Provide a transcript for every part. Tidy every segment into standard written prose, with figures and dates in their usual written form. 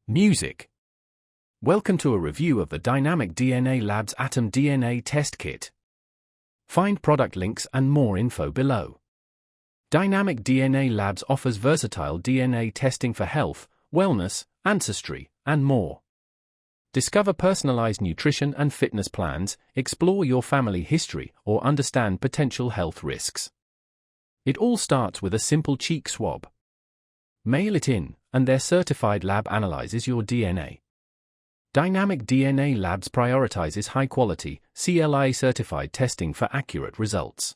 Music. Welcome to a review of the Dynamic DNA Labs Atom DNA Test Kit. Find product links and more info below. Dynamic DNA Labs offers versatile DNA testing for health, wellness, ancestry, and more. Discover personalized nutrition and fitness plans, explore your family history, or understand potential health risks. It all starts with a simple cheek swab. Mail it in, and their certified lab analyzes your DNA. Dynamic DNA Labs prioritizes high-quality, CLIA-certified testing for accurate results.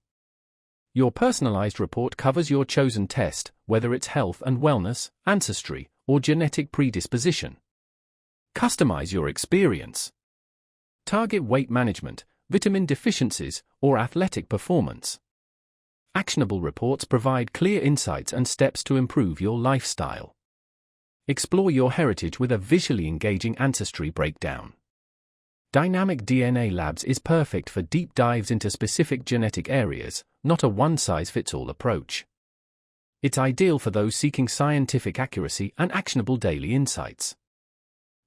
Your personalized report covers your chosen test, whether it's health and wellness, ancestry, or genetic predisposition. Customize your experience. Target weight management, vitamin deficiencies, or athletic performance. Actionable reports provide clear insights and steps to improve your lifestyle. Explore your heritage with a visually engaging ancestry breakdown. Dynamic DNA Labs is perfect for deep dives into specific genetic areas, not a one-size-fits-all approach. It's ideal for those seeking scientific accuracy and actionable daily insights.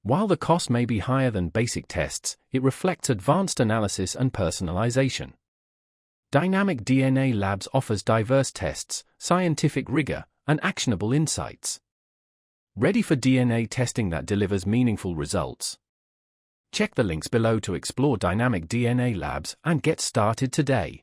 While the cost may be higher than basic tests, it reflects advanced analysis and personalization. Dynamic DNA Labs offers diverse tests, scientific rigor, and actionable insights. Ready for DNA testing that delivers meaningful results? Check the links below to explore Dynamic DNA Labs and get started today.